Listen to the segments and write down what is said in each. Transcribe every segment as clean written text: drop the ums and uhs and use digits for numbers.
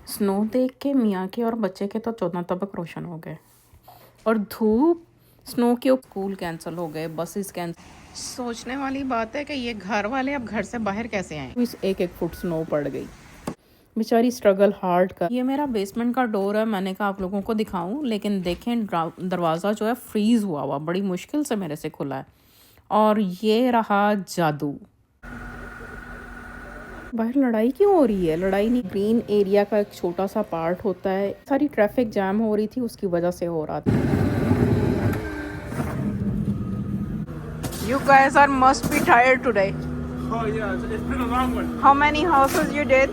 Snow देख के मियाँ के और बच्चे के तो 14 तबक रोशन हो गए। और धूप, स्नो के स्कूल कैंसिल हो गए, बसेस कैंसिल। सोचने वाली बात है कि ये घर वाले अब घर से बाहर कैसे आए। एक एक फुट स्नो पड़ गई, बेचारी स्ट्रगल हार्ड कर। ये मेरा बेसमेंट का डोर है, मैंने कहा आप लोगों को दिखाऊं, लेकिन देखें दरवाज़ा जो है फ्रीज़ हुआ हुआ, बड़ी मुश्किल से मेरे से खुला है। और ये रहा जादू। बाहर लड़ाई क्यों हो रही है? लड़ाई नहीं, ग्रीन एरिया का एक छोटा सा पार्ट होता है, सारी ट्रैफिक जैम हो रही थी, उसकी वजह से हो रहा था। You guys are must be tired today. Oh yeah, it's been a long one. How many houses you did?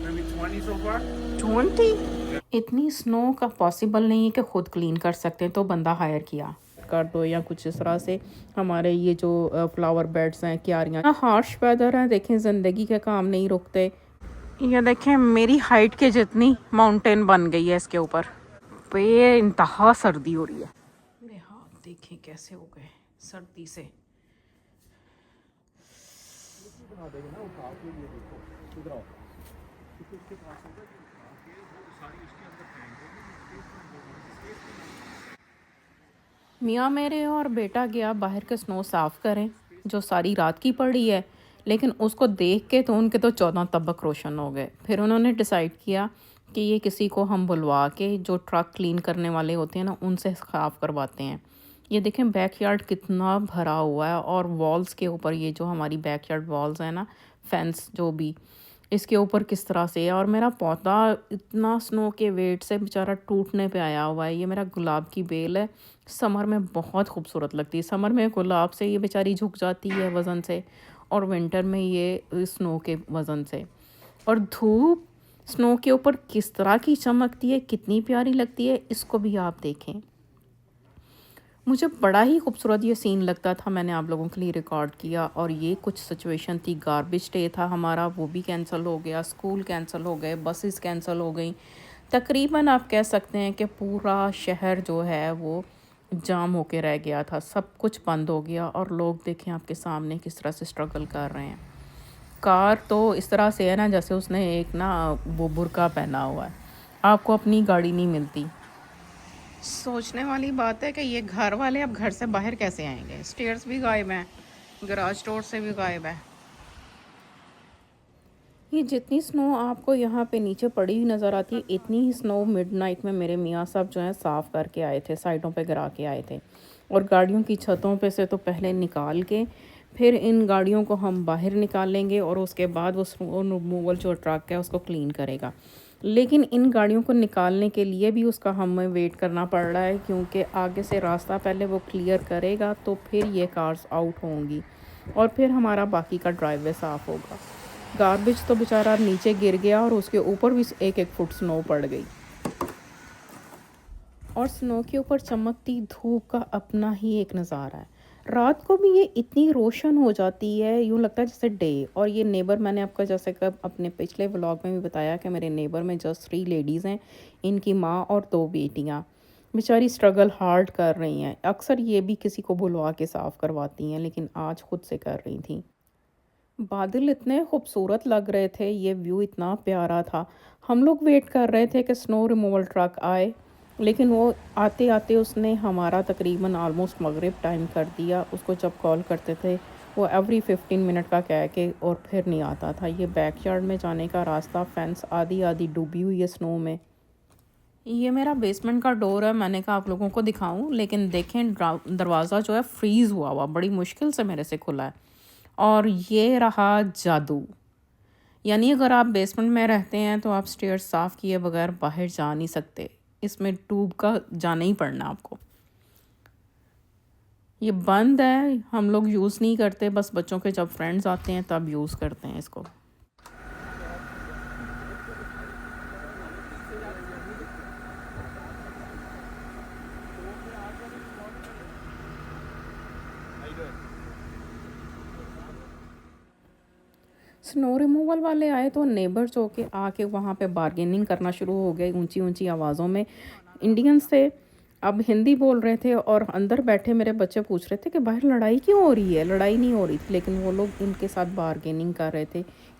Maybe 20 so far. 20? इतनी स्नो का पॉसिबल नहीं है कि खुद क्लीन कर सकते हैं, तो बंदा हायर किया कर दो या कुछ इस तरह से। हमारे ये जो फ्लावर बेड्स हैं, क्यारियाँ, हार्श वेदर है, देखें ज़िंदगी के काम नहीं रुकते। ये देखें मेरी हाइट के जितनी माउंटेन बन गई है इसके ऊपर, बे इंतहा सर्दी हो रही है। मेरे हाथ देखें कैसे हो गए सर्दी से। मियाँ मेरे और बेटा गया बाहर के स्नो साफ़ करें जो सारी रात की पड़ी है, लेकिन उसको देख के तो उनके तो 14 तबक रोशन हो गए। फिर उन्होंने डिसाइड किया कि ये किसी को हम बुलवा के, जो ट्रक क्लीन करने वाले होते हैं ना, उनसे साफ़ करवाते हैं। ये देखें बैकयार्ड कितना भरा हुआ है, और वॉल्स के ऊपर ये जो हमारी बैकयार्ड वॉल्स हैं ना, फेंस जो भी, इसके ऊपर किस तरह से है। और मेरा पौधा इतना स्नो के वेट से बेचारा टूटने पे आया हुआ है। ये मेरा गुलाब की बेल है, समर में बहुत खूबसूरत लगती है। समर में गुलाब से ये बेचारी झुक जाती है वज़न से, और विंटर में ये स्नो के वज़न से। और धूप स्नो के ऊपर किस तरह की चमकती है, कितनी प्यारी लगती है, इसको भी आप देखें। मुझे बड़ा ही खूबसूरत ये सीन लगता था, मैंने आप लोगों के लिए रिकॉर्ड किया। और ये कुछ सिचुएशन थी, गार्बेज डे था हमारा, वो भी कैंसिल हो गया, स्कूल कैंसिल हो गए, बसेस कैंसिल हो गई। तकरीबन आप कह सकते हैं कि पूरा शहर जो है वो जाम होके रह गया था, सब कुछ बंद हो गया। और लोग देखें आपके सामने किस तरह से स्ट्रगल कर रहे हैं। कार तो इस तरह से है ना जैसे उसने एक ना वो बुर्का पहना हुआ है, आपको अपनी गाड़ी नहीं मिलती। सोचने वाली बात है कि ये घर वाले अब घर से बाहर कैसे आएंगे। स्टेयर्स भी गायब हैं, गराज डोर से भी गायब है। ये जितनी स्नो आपको यहाँ पे नीचे पड़ी हुई नज़र आती है, इतनी ही स्नो मिडनाइट में मेरे मियाँ साहब जो हैं साफ़ करके आए थे, साइडों पे गिरा के आए थे। और गाड़ियों की छतों पे से तो पहले निकाल के फिर इन गाड़ियों को हम बाहर निकालेंगे, और उसके बाद वो स्नो रिमूवल जो ट्रक है उसको क्लीन करेगा। लेकिन इन गाड़ियों को निकालने के लिए भी उसका हमें वेट करना पड़ रहा है, क्योंकि आगे से रास्ता पहले वो क्लियर करेगा तो फिर ये कार्स आउट होंगी, और फिर हमारा बाकी का ड्राइववे साफ़ होगा। गार्बेज तो बेचारा नीचे गिर गया, और उसके ऊपर भी एक एक फुट स्नो पड़ गई। और स्नो के ऊपर चमकती धूप का अपना ही एक नज़ारा है। रात को भी ये इतनी रोशन हो जाती है, यूँ लगता है जैसे डे। और ये नेबर, मैंने आपका जैसे कब अपने पिछले व्लॉग में भी बताया कि मेरे नेबर में जस्ट 3 लेडीज़ हैं, इनकी माँ और 2 बेटियाँ बेचारी स्ट्रगल हार्ड कर रही हैं। अक्सर ये भी किसी को बुलवा के साफ़ करवाती हैं, लेकिन आज खुद से कर रही थी। बादल इतने खूबसूरत लग रहे थे, ये व्यू इतना प्यारा था। हम लोग वेट कर रहे थे कि स्नो रिमूवल ट्रक आए, लेकिन वो आते आते उसने हमारा तकरीबन ऑलमोस्ट मगरिब टाइम कर दिया। उसको जब कॉल करते थे वो एवरी 15 मिनट का कह के और फिर नहीं आता था। ये बैकयार्ड में जाने का रास्ता, फेंस आधी आधी डूबी हुई है स्नो में। ये मेरा बेसमेंट का डोर है, मैंने कहा आप लोगों को दिखाऊं, लेकिन देखें दरवाज़ा जो है फ्रीज़ हुआ हुआ, बड़ी मुश्किल से मेरे से खुला है। और ये रहा जादू। यानी अगर आप बेसमेंट में रहते हैं तो आप स्टेयर्स साफ़ किए बगैर बाहर जा नहीं सकते, इसमें ट्यूब का जाना ही पड़ना आपको। ये बंद है, हम लोग यूज़ नहीं करते, बस बच्चों के जब फ्रेंड्स आते हैं तब यूज़ करते हैं इसको। स्नो रिमूवल वाले आए तो नेबर जो के आके वहाँ पे बार्गेनिंग करना शुरू हो गए ऊंची ऊंची आवाज़ों में। इंडियंस थे, अब हिंदी बोल रहे थे, और अंदर बैठे मेरे बच्चे पूछ रहे थे कि बाहर लड़ाई क्यों हो रही है। लड़ाई नहीं हो रही थी, लेकिन वो लोग इनके साथ बार्गेनिंग कर रहे थे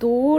2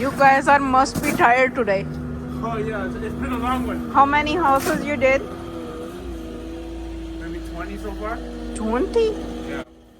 You guys must be tired today. Oh yeah, it's been a long one. How many houses you did? Maybe 20 so far. 20? Yeah.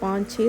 5-6